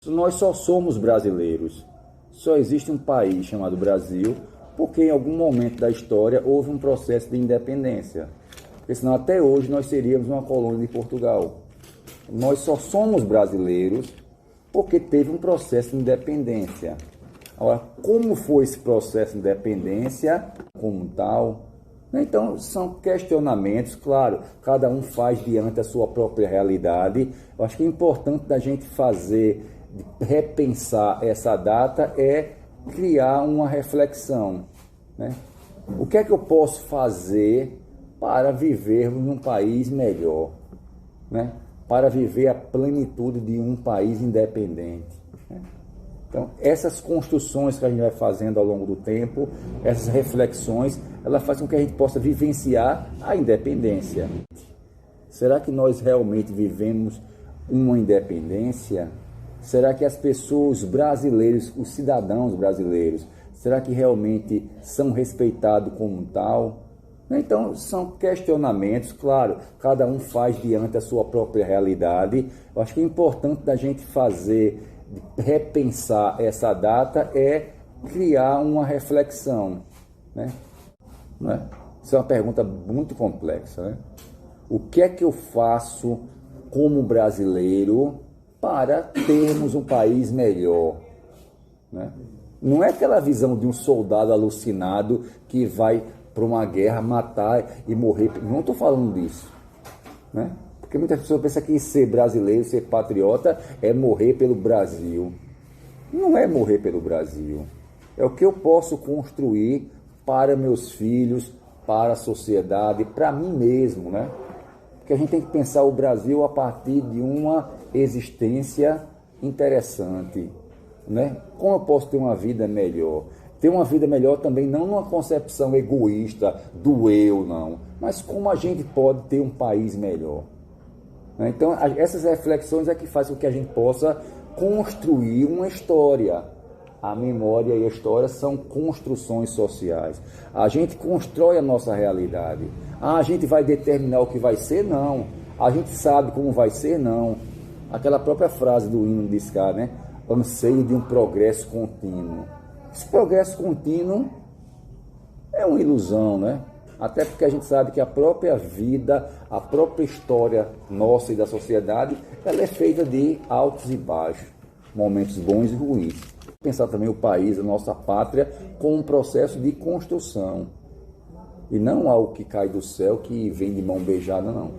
Nós só somos brasileiros. Só existe um país chamado Brasil porque em algum momento da história houve um processo de independência. Porque senão até hoje nós seríamos uma colônia de Portugal. Nós só somos brasileiros porque teve um processo de independência. Agora, como foi esse processo de independência como tal? Então, são questionamentos, claro, cada um faz diante da sua própria realidade. Eu acho que é importante da gente repensar essa data é criar uma reflexão, né? O que é que eu posso fazer para vivermos num país melhor, né? Para viver a plenitude de um país independente, né? Então, essas construções que a gente vai fazendo ao longo do tempo, essas reflexões, ela faz com que a gente possa vivenciar a independência. Será que nós realmente vivemos uma independência? Será que as pessoas brasileiras, os cidadãos brasileiros, será que realmente são respeitados como tal? Então, são questionamentos, claro, cada um faz diante da sua própria realidade. Eu acho que é importante da gente repensar essa data é criar uma reflexão, né? Não é? Isso é uma pergunta muito complexa, né? O que é que eu faço como brasileiro para termos um país melhor, né? Não é aquela visão de um soldado alucinado que vai para uma guerra matar e morrer. Não estou falando disso, né? Porque muitas pessoas pensam que ser brasileiro, ser patriota, é morrer pelo Brasil. Não é morrer pelo Brasil. É o que eu posso construir para meus filhos, para a sociedade, para mim mesmo, né? Porque a gente tem que pensar o Brasil a partir de uma existência interessante, né? Como eu posso ter uma vida melhor? Ter uma vida melhor também não numa concepção egoísta do eu, não. Mas como a gente pode ter um país melhor? Então, essas reflexões é que fazem com que a gente possa construir uma história. A memória e a história são construções sociais. A gente constrói a nossa realidade. A gente vai determinar o que vai ser? Não. A gente sabe como vai ser? Não. Aquela própria frase do hino de Ska, né? Anseio de um progresso contínuo. Esse progresso contínuo é uma ilusão, né? Até porque a gente sabe que a própria vida, a própria história nossa e da sociedade, ela é feita de altos e baixos, momentos bons e ruins. Pensar também o país, a nossa pátria, como um processo de construção. E não algo que cai do céu, que vem de mão beijada, não.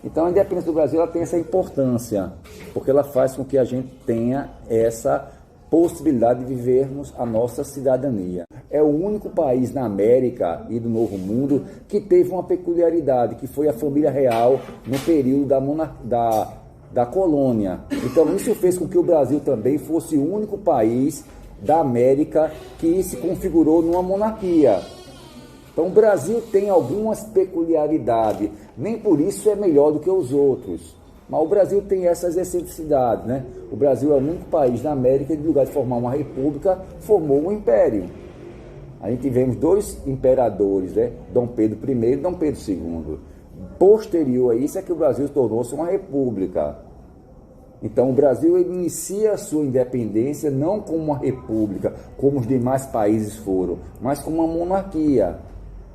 Então a independência do Brasil ela tem essa importância, porque ela faz com que a gente tenha essa possibilidade de vivermos a nossa cidadania. É o único país na América e do Novo Mundo que teve uma peculiaridade, que foi a família real no período da colônia. Então isso fez com que o Brasil também fosse o único país da América que se configurou numa monarquia. Então o Brasil tem algumas peculiaridades, nem por isso é melhor do que os outros. Mas o Brasil tem essas excentricidades, né? O Brasil é o único país da América que, em lugar de formar uma república, formou um império. A gente tivemos dois imperadores, né? Dom Pedro I e Dom Pedro II. Posterior a isso é que o Brasil tornou-se uma república. Então o Brasil inicia a sua independência não como uma república, como os demais países foram, mas como uma monarquia.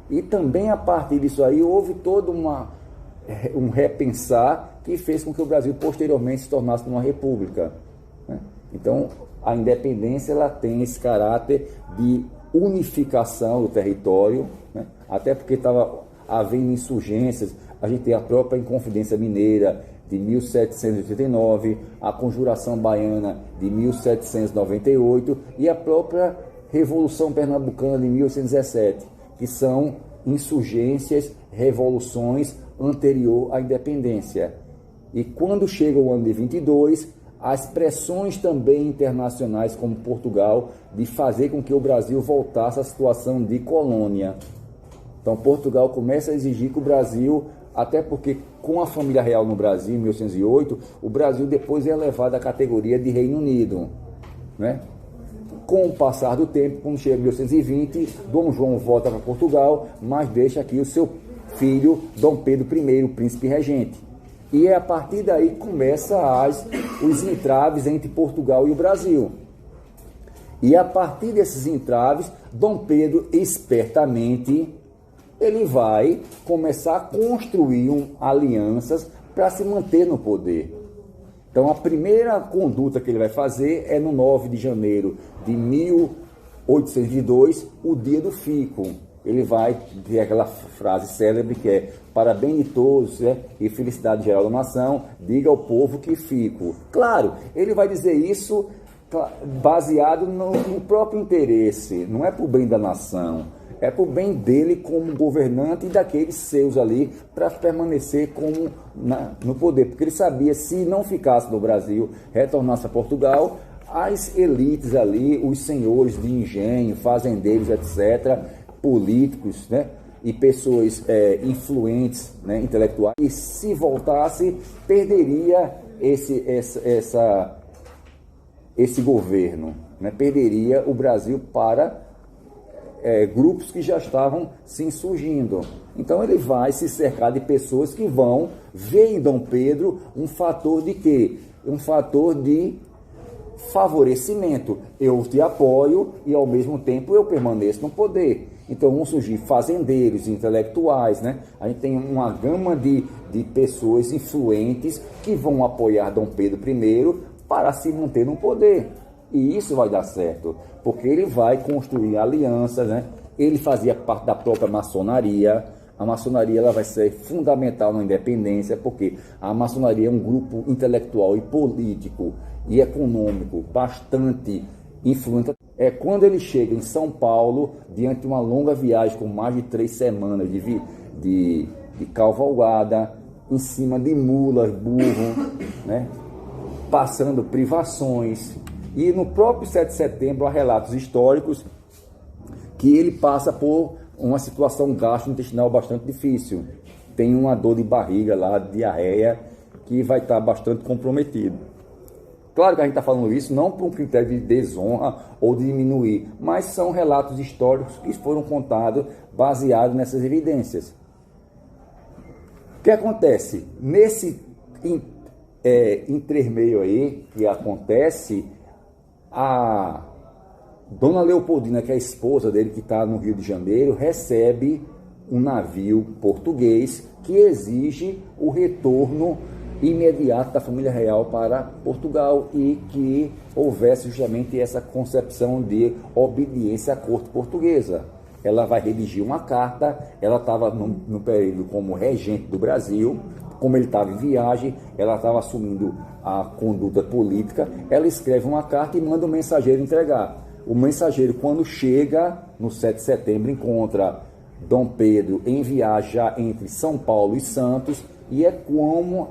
E também a partir disso aí houve todo um repensar que fez com que o Brasil posteriormente se tornasse uma república, né? Então a independência ela tem esse caráter de unificação do território, né? Até porque estava havendo insurgências. A gente tem a própria Inconfidência Mineira de 1789, a Conjuração Baiana de 1798 e a própria Revolução Pernambucana de 1817, que são insurgências, revoluções anterior à independência. E quando chega o ano de 22, as pressões também internacionais, como Portugal, de fazer com que o Brasil voltasse à situação de colônia. Então Portugal começa a exigir que o Brasil, até porque com a família real no Brasil, em 1808, o Brasil depois é elevado à categoria de Reino Unido, né? Com o passar do tempo, quando chega em 1820, Dom João volta para Portugal, mas deixa aqui o seu filho, Dom Pedro I, o príncipe regente. E a partir daí começa os entraves entre Portugal e o Brasil. E a partir desses entraves, Dom Pedro, espertamente, ele vai começar a construir alianças para se manter no poder. Então, a primeira conduta que ele vai fazer é no 9 de janeiro de 1802, o dia do fico. Ele vai ter aquela frase célebre que é: para bem de todos, né, e felicidade geral da nação, diga ao povo que fico. Claro, ele vai dizer isso baseado no próprio interesse, não é para o bem da nação, é para o bem dele como governante e daqueles seus ali, para permanecer no poder, porque ele sabia, se não ficasse no Brasil, retornasse a Portugal, as elites ali, os senhores de engenho, fazendeiros, etc., políticos, né, e pessoas influentes, né, intelectuais, e se voltasse, perderia esse governo, né, perderia o Brasil para grupos que já estavam se insurgindo. Então ele vai se cercar de pessoas que vão ver em Dom Pedro um fator de quê? Um fator de favorecimento. Eu te apoio e ao mesmo tempo eu permaneço no poder. Então vão surgir fazendeiros, intelectuais, né? A gente tem uma gama de pessoas influentes que vão apoiar Dom Pedro I para se manter no poder. E isso vai dar certo, porque ele vai construir alianças, né? Ele fazia parte da própria maçonaria. A maçonaria ela vai ser fundamental na independência, porque a maçonaria é um grupo intelectual e político e econômico bastante influente. É quando ele chega em São Paulo, diante de uma longa viagem com mais de 3 semanas de cavalgada, em cima de mulas, burro, né? Passando privações. E no próprio 7 de setembro há relatos históricos que ele passa por uma situação gastrointestinal bastante difícil. Tem uma dor de barriga lá, diarreia, que vai estar bastante comprometido. Claro que a gente está falando isso não por um critério de desonra ou de diminuir, mas são relatos históricos que foram contados baseados nessas evidências. O que acontece? Nesse intermeio aí que acontece, a Dona Leopoldina, que é a esposa dele, que está no Rio de Janeiro, recebe um navio português que exige o retorno imediato da família real para Portugal e que houvesse justamente essa concepção de obediência à corte portuguesa. Ela vai redigir uma carta, ela estava no período como regente do Brasil, como ele estava em viagem, ela estava assumindo a conduta política, ela escreve uma carta e manda o mensageiro entregar. O mensageiro, quando chega no 7 de setembro, encontra Dom Pedro em viagem já entre São Paulo e Santos, e é como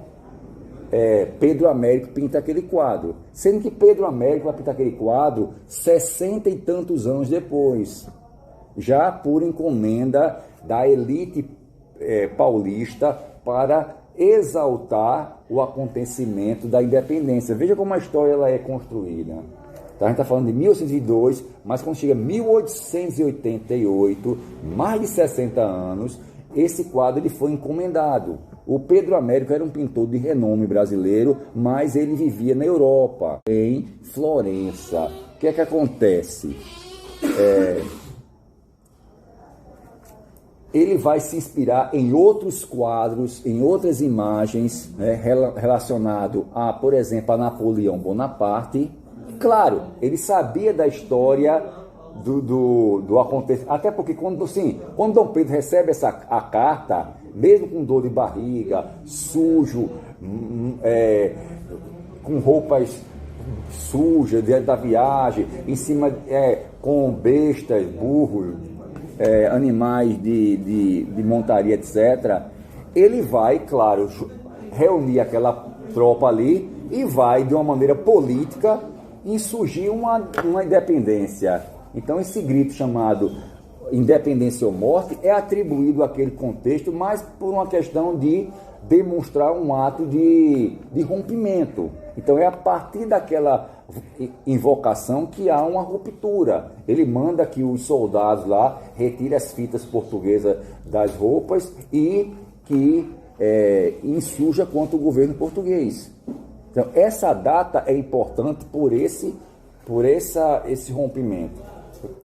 Pedro Américo pinta aquele quadro. Sendo que Pedro Américo vai pintar aquele quadro 60 e tantos anos depois, já por encomenda da elite paulista para exaltar o acontecimento da independência. Veja como a história ela é construída. Então, a gente está falando de 1802, mas quando chega 1888, mais de 60 anos, esse quadro ele foi encomendado. O Pedro Américo era um pintor de renome brasileiro, mas ele vivia na Europa, em Florença. O que é que acontece? Ele vai se inspirar em outros quadros, em outras imagens, né, relacionado a, por exemplo, a Napoleão Bonaparte. Claro, ele sabia da história do acontecimento, até porque quando Dom Pedro recebe a carta, mesmo com dor de barriga, sujo, com roupas sujas diante da viagem, em cima com bestas, burros, animais de montaria, etc., ele vai, claro, reunir aquela tropa ali e vai, de uma maneira política, insurgir uma independência. Então, esse grito chamado independência ou morte é atribuído àquele contexto, mas por uma questão de demonstrar um ato de rompimento. Então, é a partir daquela invocação que há uma ruptura. Ele manda que os soldados lá retirem as fitas portuguesas das roupas e que insurja contra o governo português. Então, essa data é importante por esse rompimento.